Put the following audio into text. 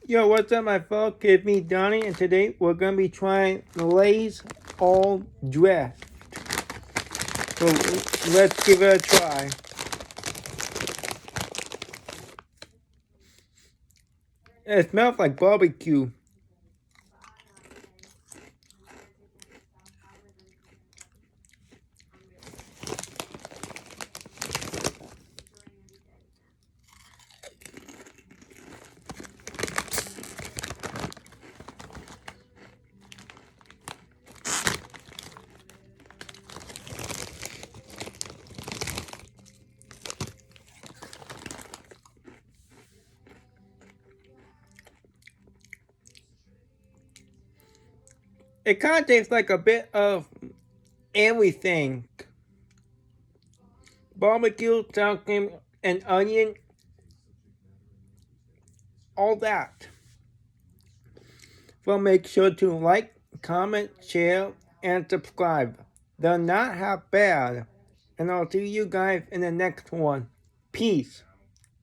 Yo, what's up, my folks? It's me, Donnie, and today we're gonna be trying Lay's All Dressed. So let's give it a try. It smells like barbecue. It kind of tastes like a bit of everything. Barbecue, sour cream, and onion. All that. So make sure to like, comment, share, and subscribe. They're not half bad. And I'll see you guys in the next one. Peace.